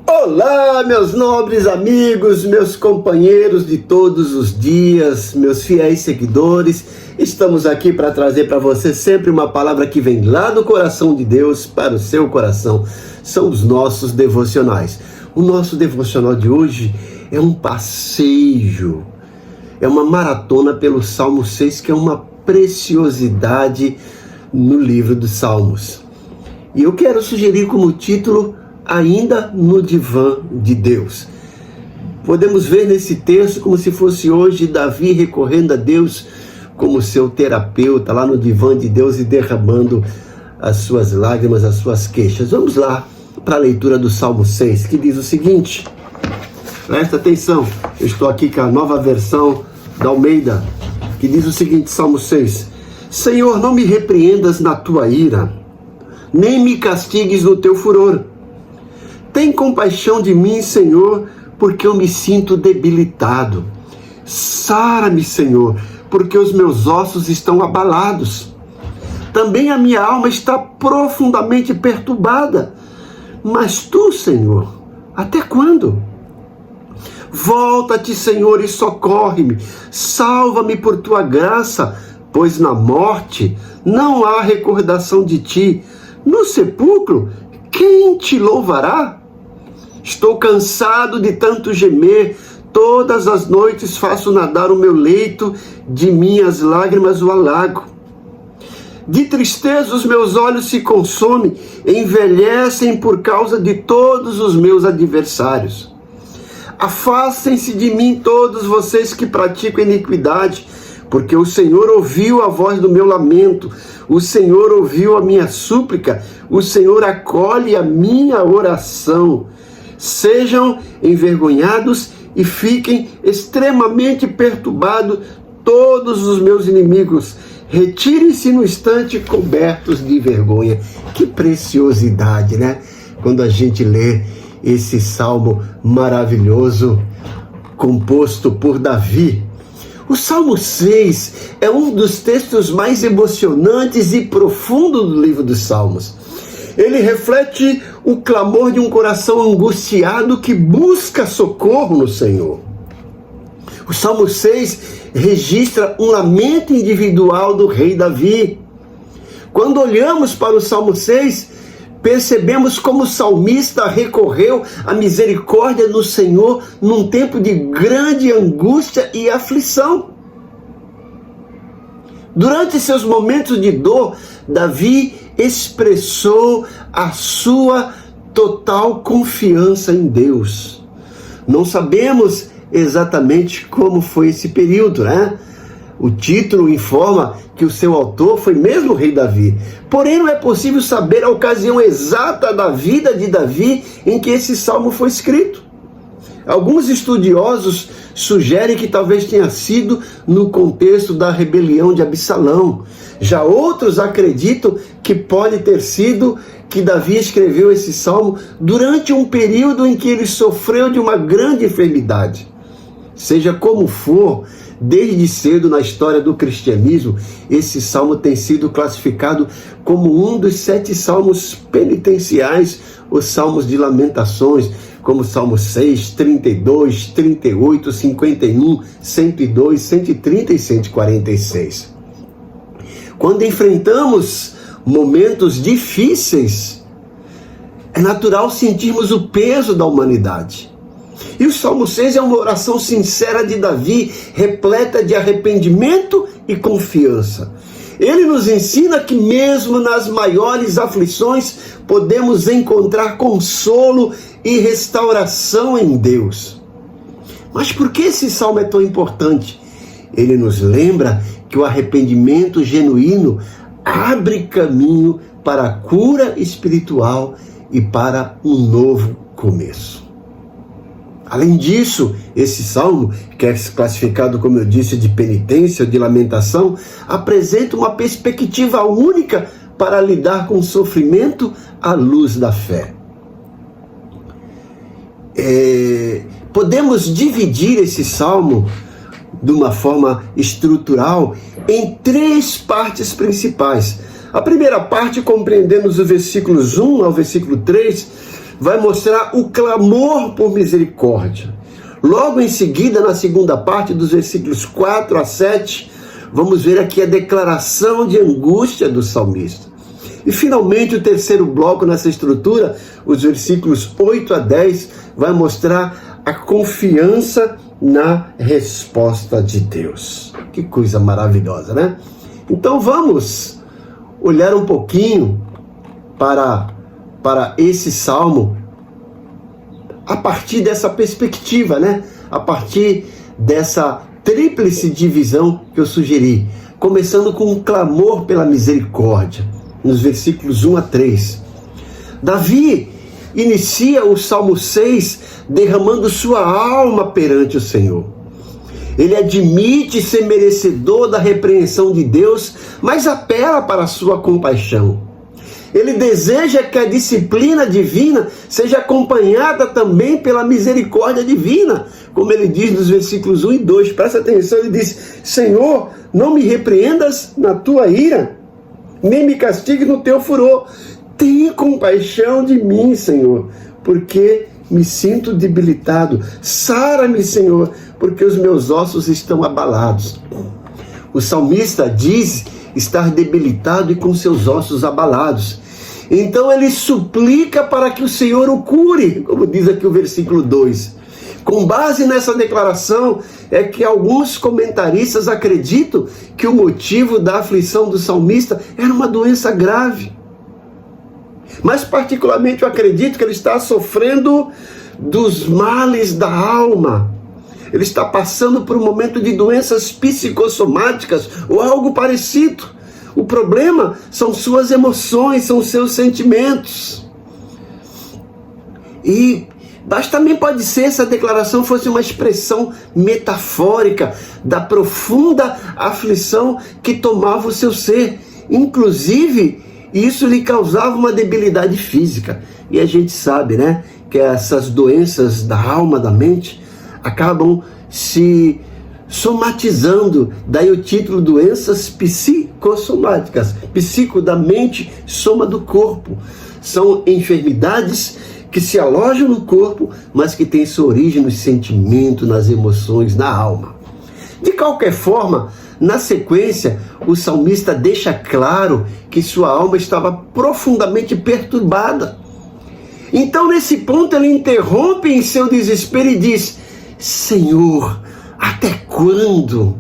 Olá, meus nobres amigos, meus companheiros de todos os dias, meus fiéis seguidores. Estamos aqui para trazer para você sempre uma palavra que vem lá do coração de Deus para o seu coração. São os nossos devocionais. O nosso devocional de hoje é um passeio, é uma maratona pelo Salmo 6, que é uma preciosidade no livro dos Salmos. E eu quero sugerir como título: Ainda no divã de Deus. Podemos ver nesse texto como se fosse hoje Davi recorrendo a Deus como seu terapeuta lá no divã de Deus e derramando as suas lágrimas, as suas queixas. Vamos lá para a leitura do Salmo 6, que diz o seguinte. Presta atenção, eu estou aqui com a nova versão da Almeida, que diz o seguinte, Salmo 6. Senhor, não me repreendas na tua ira, nem me castigues no teu furor. Tem compaixão de mim, Senhor, porque eu me sinto debilitado. Sara-me, Senhor, porque os meus ossos estão abalados. Também a minha alma está profundamente perturbada. Mas tu, Senhor, até quando? Volta-te, Senhor, e socorre-me. Salva-me por tua graça, pois na morte não há recordação de ti. No sepulcro, quem te louvará? Estou cansado de tanto gemer, todas as noites faço nadar o meu leito, de minhas lágrimas o alago. De tristeza os meus olhos se consomem, envelhecem por causa de todos os meus adversários. Afastem-se de mim todos vocês que praticam iniquidade, porque o Senhor ouviu a voz do meu lamento, o Senhor ouviu a minha súplica, o Senhor acolhe a minha oração. Sejam envergonhados e fiquem extremamente perturbados todos os meus inimigos. Retirem-se no instante cobertos de vergonha. Que preciosidade, né? Quando a gente lê esse salmo maravilhoso, composto por Davi. O Salmo 6 é um dos textos mais emocionantes e profundos do livro dos Salmos. Ele reflete o clamor de um coração angustiado que busca socorro no Senhor. O Salmo 6 registra um lamento individual do rei Davi. Quando olhamos para o Salmo 6, percebemos como o salmista recorreu à misericórdia do Senhor num tempo de grande angústia e aflição. Durante seus momentos de dor, Davi expressou a sua total confiança em Deus. Não sabemos exatamente como foi esse período, né? O título informa que o seu autor foi mesmo o rei Davi. Porém, não é possível saber a ocasião exata da vida de Davi em que esse salmo foi escrito. Alguns estudiosos sugerem que talvez tenha sido no contexto da rebelião de Absalão. Já outros acreditam que pode ter sido que Davi escreveu esse salmo durante um período em que ele sofreu de uma grande enfermidade. Seja como for, desde cedo na história do cristianismo, esse salmo tem sido classificado como um dos 7 salmos penitenciais, os salmos de lamentações, como Salmo 6, 32, 38, 51, 102, 130 e 146. Quando enfrentamos momentos difíceis, é natural sentirmos o peso da humanidade. E o Salmo 6 é uma oração sincera de Davi, repleta de arrependimento e confiança. Ele nos ensina que mesmo nas maiores aflições podemos encontrar consolo e restauração em Deus. Mas por que esse salmo é tão importante? Ele nos lembra que o arrependimento genuíno abre caminho para a cura espiritual e para um novo começo. Além disso, esse salmo, que é classificado, como eu disse, de penitência ou de lamentação, apresenta uma perspectiva única para lidar com o sofrimento à luz da fé. Podemos dividir esse salmo de uma forma estrutural em 3 partes principais. A primeira parte, compreendemos os versículos 1 ao versículo 3, vai mostrar o clamor por misericórdia. Logo em seguida, na segunda parte, dos versículos 4 a 7, vamos ver aqui a declaração de angústia do salmista. E finalmente o terceiro bloco nessa estrutura, os versículos 8 a 10, vai mostrar a confiança na resposta de Deus. Que coisa maravilhosa, né? Então vamos olhar um pouquinho para esse salmo a partir dessa perspectiva, né? A partir dessa tríplice divisão que eu sugeri, começando com um clamor pela misericórdia, nos versículos 1 a 3. Davi inicia o Salmo 6 derramando sua alma perante o Senhor. Ele admite ser merecedor da repreensão de Deus, mas apela para a sua compaixão. Ele deseja que a disciplina divina seja acompanhada também pela misericórdia divina, como ele diz nos versículos 1 e 2. Presta atenção, ele diz: Senhor, não me repreendas na tua ira, nem me castigue no teu furor. Tenha compaixão de mim, Senhor, porque me sinto debilitado. Sara-me, Senhor, porque os meus ossos estão abalados. O salmista diz estar debilitado e com seus ossos abalados. Então ele suplica para que o Senhor o cure, como diz aqui o versículo 2. Com base nessa declaração é que alguns comentaristas acreditam que o motivo da aflição do salmista era uma doença grave. Mas particularmente eu acredito que ele está sofrendo dos males da alma. Ele está passando por um momento de doenças psicossomáticas ou algo parecido. O problema são suas emoções, são seus sentimentos. Mas também pode ser essa declaração fosse uma expressão metafórica da profunda aflição que tomava o seu ser. Inclusive, isso lhe causava uma debilidade física. E a gente sabe, né, que essas doenças da alma, da mente, acabam se somatizando. Daí o título: doenças psicossomáticas. Psico da mente, soma do corpo. São enfermidades que se alojam no corpo, mas que têm sua origem no sentimento, nas emoções, na alma. De qualquer forma, na sequência, o salmista deixa claro que sua alma estava profundamente perturbada. Então, nesse ponto, ele interrompe em seu desespero e diz: Senhor, até quando?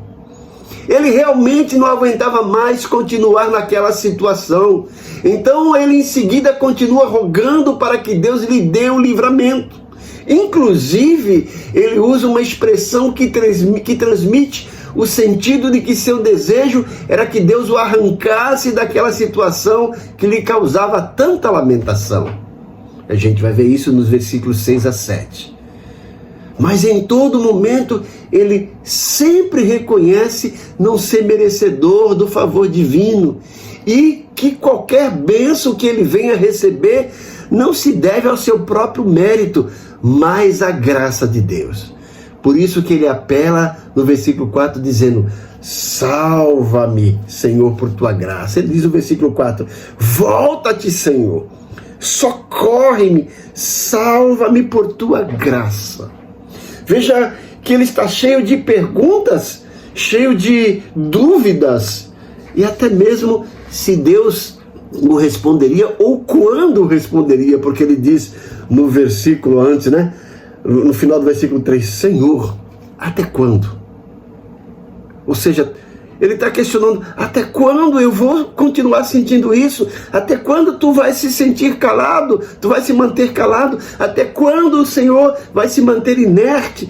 Ele realmente não aguentava mais continuar naquela situação. Então ele em seguida continua rogando para que Deus lhe dê o livramento. Inclusive, ele usa uma expressão que transmite o sentido de que seu desejo era que Deus o arrancasse daquela situação que lhe causava tanta lamentação. A gente vai ver isso nos versículos 6 a 7. Mas em todo momento ele sempre reconhece não ser merecedor do favor divino e que qualquer bênção que ele venha receber não se deve ao seu próprio mérito, mas à graça de Deus. Por isso que ele apela no versículo 4 dizendo: salva-me, Senhor, por tua graça. Ele diz no versículo 4: volta-te, Senhor, socorre-me, salva-me por tua graça. Veja que ele está cheio de perguntas, cheio de dúvidas, e até mesmo se Deus o responderia ou quando responderia, porque ele diz no versículo antes, né? No final do versículo 3, Senhor, até quando? Ou seja, ele está questionando: até quando eu vou continuar sentindo isso? Até quando tu vai se sentir calado? Tu vai se manter calado? Até quando o Senhor vai se manter inerte?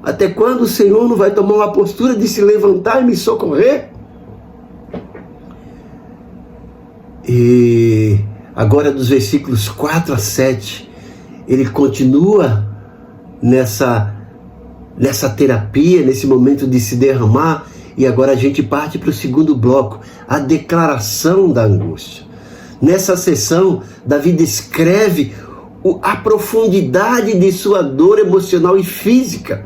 Até quando o Senhor não vai tomar uma postura de se levantar e me socorrer? E agora dos versículos 4 a 7, ele continua nessa terapia, nesse momento de se derramar. E agora a gente parte para o segundo bloco, a declaração da angústia. Nessa sessão, Davi descreve a profundidade de sua dor emocional e física.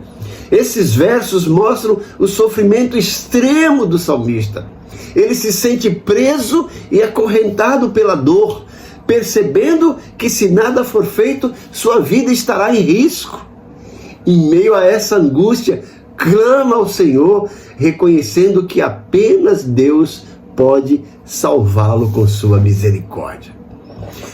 Esses versos mostram o sofrimento extremo do salmista. Ele se sente preso e acorrentado pela dor, percebendo que se nada for feito, sua vida estará em risco. Em meio a essa angústia, clama ao Senhor, reconhecendo que apenas Deus pode salvá-lo com sua misericórdia.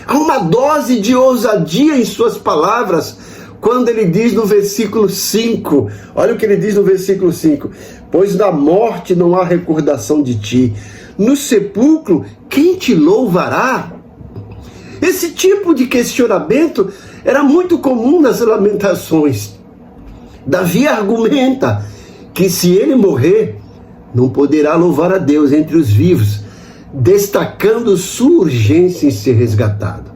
Há uma dose de ousadia em suas palavras, quando ele diz no versículo 5, olha o que ele diz no versículo 5, pois na morte não há recordação de ti, no sepulcro quem te louvará? Esse tipo de questionamento era muito comum nas Lamentações. Davi argumenta que se ele morrer, não poderá louvar a Deus entre os vivos, destacando sua urgência em ser resgatado.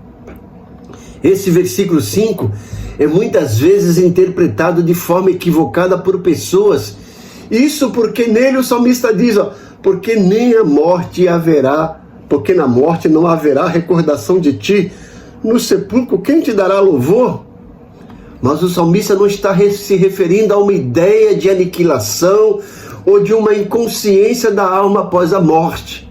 Esse versículo 5 é muitas vezes interpretado de forma equivocada por pessoas. Isso porque nele o salmista diz, porque nem a morte haverá, porque na morte não haverá recordação de ti, no sepulcro quem te dará louvor? Mas o salmista não está se referindo a uma ideia de aniquilação ou de uma inconsciência da alma após a morte.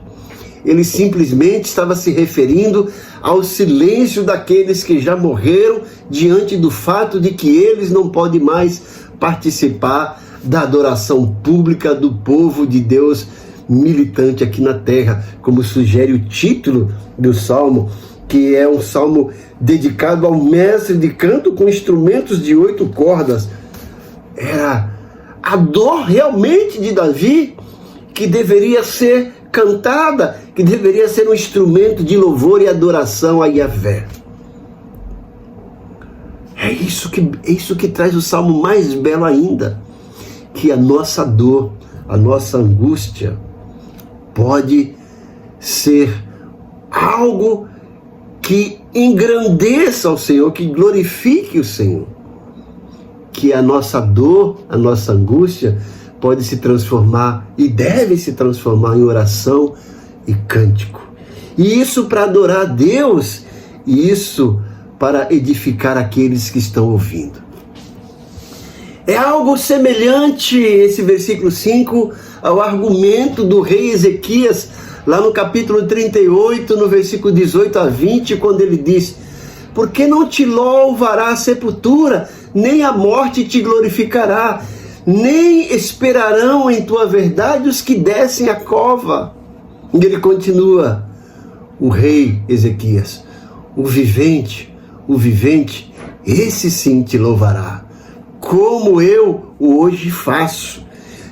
Ele simplesmente estava se referindo ao silêncio daqueles que já morreram diante do fato de que eles não podem mais participar da adoração pública do povo de Deus militante aqui na terra, como sugere o título do salmo, que é um salmo dedicado ao mestre de canto com instrumentos de 8 cordas. Era a dor realmente de Davi que deveria ser cantada, que deveria ser um instrumento de louvor e adoração a Yahvé. É isso que traz o salmo mais belo ainda, que a nossa dor, a nossa angústia pode ser algo que engrandeça o Senhor, que glorifique o Senhor. Que a nossa dor, a nossa angústia pode se transformar e deve se transformar em oração e cântico. E isso para adorar a Deus, e isso para edificar aqueles que estão ouvindo. É algo semelhante, esse versículo 5, ao argumento do rei Ezequias, lá no capítulo 38, no versículo 18 a 20, quando ele diz, por que não te louvará a sepultura, nem a morte te glorificará, nem esperarão em tua verdade os que descem a cova. E ele continua, o rei Ezequias, o vivente, esse sim te louvará, como eu hoje faço.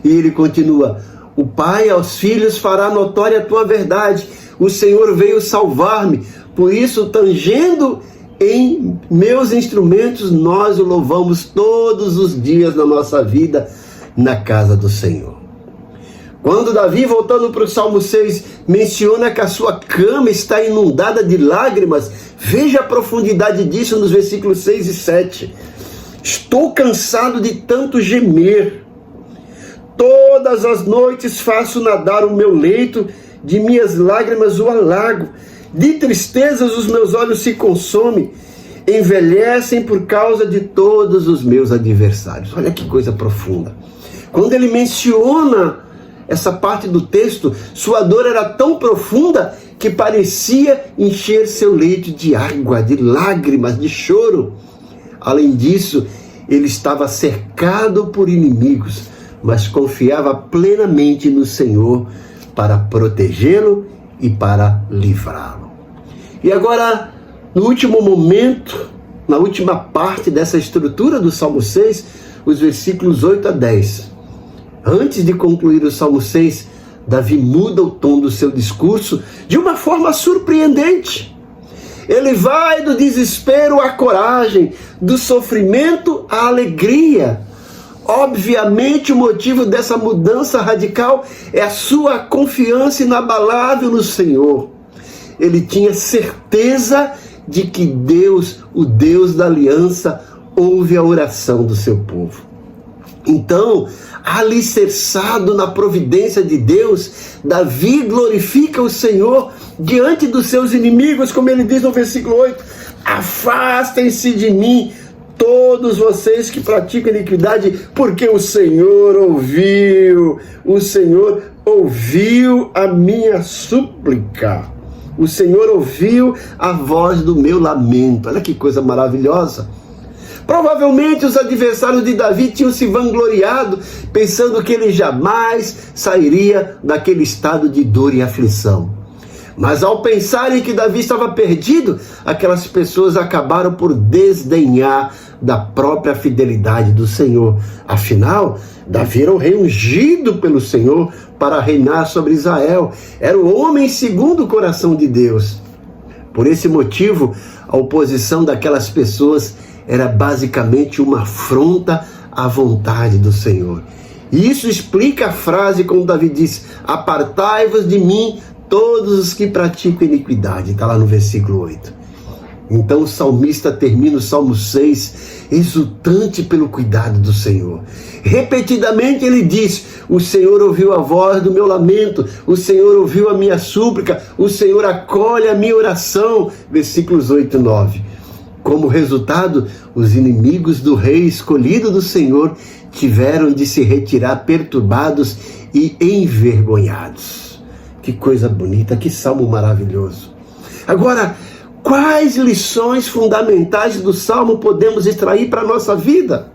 E ele continua, o Pai aos filhos fará notória a tua verdade, o Senhor veio salvar-me, por isso, tangendo em meus instrumentos, nós o louvamos todos os dias da nossa vida na casa do Senhor. Quando Davi, voltando para o Salmo 6, menciona que a sua cama está inundada de lágrimas, veja a profundidade disso nos versículos 6 e 7. Estou cansado de tanto gemer. Todas as noites faço nadar o meu leito, de minhas lágrimas o alago. De tristezas os meus olhos se consomem, envelhecem por causa de todos os meus adversários. Olha que coisa profunda. Quando ele menciona essa parte do texto, sua dor era tão profunda que parecia encher seu leito de água, de lágrimas, de choro. Além disso, ele estava cercado por inimigos, mas confiava plenamente no Senhor para protegê-lo e para livrá-lo. E agora, no último momento, na última parte dessa estrutura do Salmo 6, os versículos 8 a 10. Antes de concluir o Salmo 6, Davi muda o tom do seu discurso de uma forma surpreendente. Ele vai do desespero à coragem, do sofrimento à alegria. Obviamente, o motivo dessa mudança radical é a sua confiança inabalável no Senhor. Ele tinha certeza de que Deus, o Deus da aliança, ouve a oração do seu povo. Então, alicerçado na providência de Deus, Davi glorifica o Senhor diante dos seus inimigos, como ele diz no versículo 8, afastem-se de mim todos vocês que praticam iniquidade, porque o Senhor ouviu a minha súplica. O Senhor ouviu a voz do meu lamento. Olha que coisa maravilhosa. Provavelmente os adversários de Davi tinham se vangloriado, pensando que ele jamais sairia daquele estado de dor e aflição. Mas ao pensarem que Davi estava perdido, aquelas pessoas acabaram por desdenhar da própria fidelidade do Senhor. Afinal, Davi era o rei ungido pelo Senhor para reinar sobre Israel. Era o homem segundo o coração de Deus. Por esse motivo, a oposição daquelas pessoas era basicamente uma afronta à vontade do Senhor. E isso explica a frase como Davi diz: apartai-vos de mim todos os que praticam iniquidade. Está lá no versículo 8. Então o salmista termina o Salmo 6 exultante pelo cuidado do Senhor. Repetidamente ele diz: o Senhor ouviu a voz do meu lamento, o Senhor ouviu a minha súplica, o Senhor acolhe a minha oração. Versículos 8 e 9. Como resultado, os inimigos do rei escolhido do Senhor tiveram de se retirar perturbados e envergonhados. Que coisa bonita, que salmo maravilhoso. Agora, quais lições fundamentais do salmo podemos extrair para a nossa vida?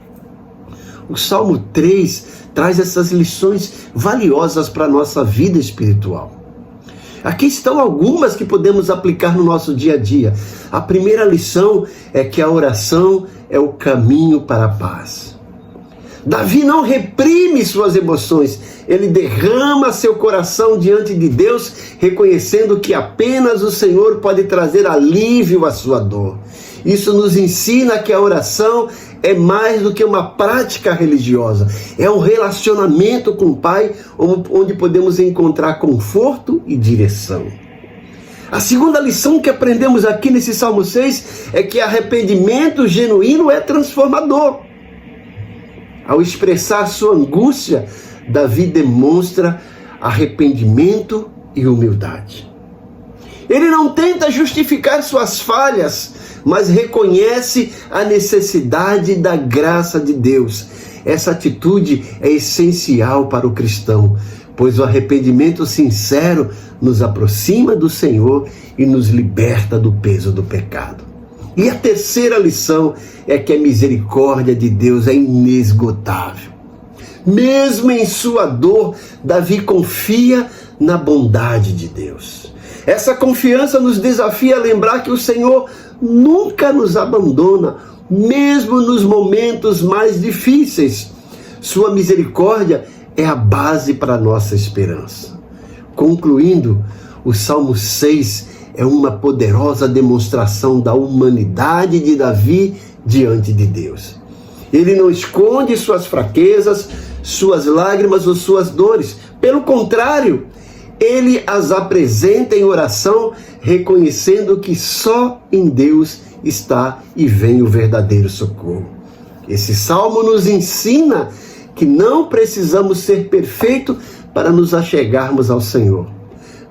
O Salmo 3 traz essas lições valiosas para a nossa vida espiritual. Aqui estão algumas que podemos aplicar no nosso dia a dia. A primeira lição é que a oração é o caminho para a paz. Davi não reprime suas emoções, ele derrama seu coração diante de Deus, reconhecendo que apenas o Senhor pode trazer alívio à sua dor. Isso nos ensina que a oração é mais do que uma prática religiosa, é um relacionamento com o Pai, onde podemos encontrar conforto e direção. A segunda lição que aprendemos aqui nesse Salmo 6 é que arrependimento genuíno é transformador. Ao expressar sua angústia, Davi demonstra arrependimento e humildade. Ele não tenta justificar suas falhas, mas reconhece a necessidade da graça de Deus. Essa atitude é essencial para o cristão, pois o arrependimento sincero nos aproxima do Senhor e nos liberta do peso do pecado. E a terceira lição é que a misericórdia de Deus é inesgotável. Mesmo em sua dor, Davi confia na bondade de Deus. Essa confiança nos desafia a lembrar que o Senhor nunca nos abandona, mesmo nos momentos mais difíceis. Sua misericórdia é a base para a nossa esperança. Concluindo, o Salmo 6 é uma poderosa demonstração da humanidade de Davi diante de Deus. Ele não esconde suas fraquezas, suas lágrimas ou suas dores. Pelo contrário, ele as apresenta em oração, reconhecendo que só em Deus está e vem o verdadeiro socorro. Esse salmo nos ensina que não precisamos ser perfeitos para nos achegarmos ao Senhor.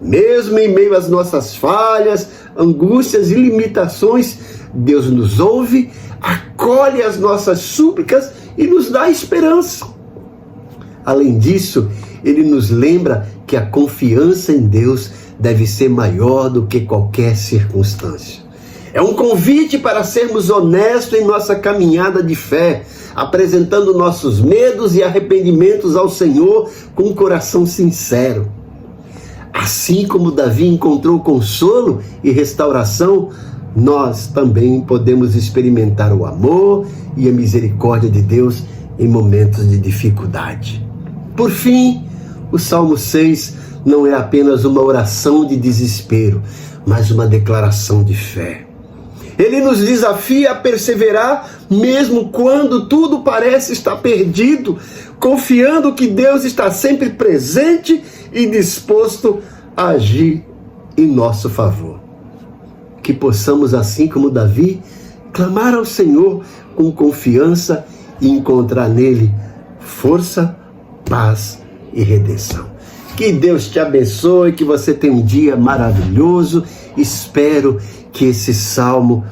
Mesmo em meio às nossas falhas, angústias e limitações, Deus nos ouve, acolhe as nossas súplicas e nos dá esperança. Além disso, ele nos lembra que a confiança em Deus deve ser maior do que qualquer circunstância. É um convite para sermos honestos em nossa caminhada de fé, apresentando nossos medos e arrependimentos ao Senhor com um coração sincero. Assim como Davi encontrou consolo e restauração, nós também podemos experimentar o amor e a misericórdia de Deus em momentos de dificuldade. Por fim, o Salmo 6 não é apenas uma oração de desespero, mas uma declaração de fé. Ele nos desafia a perseverar mesmo quando tudo parece estar perdido, confiando que Deus está sempre presente e disposto a agir em nosso favor. Que possamos, assim como Davi, clamar ao Senhor com confiança e encontrar nele força, paz e redenção. Que Deus te abençoe, que você tenha um dia maravilhoso. Espero que esse salmo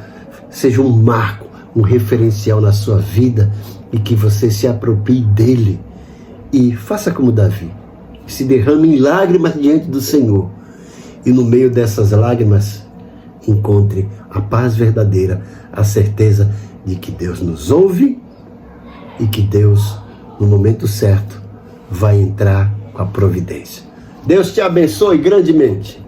seja um marco, um referencial na sua vida e que você se aproprie dele e faça como Davi, se derrame em lágrimas diante do Senhor e no meio dessas lágrimas encontre a paz verdadeira, a certeza de que Deus nos ouve e que Deus, no momento certo, vai entrar com a providência. Deus te abençoe grandemente.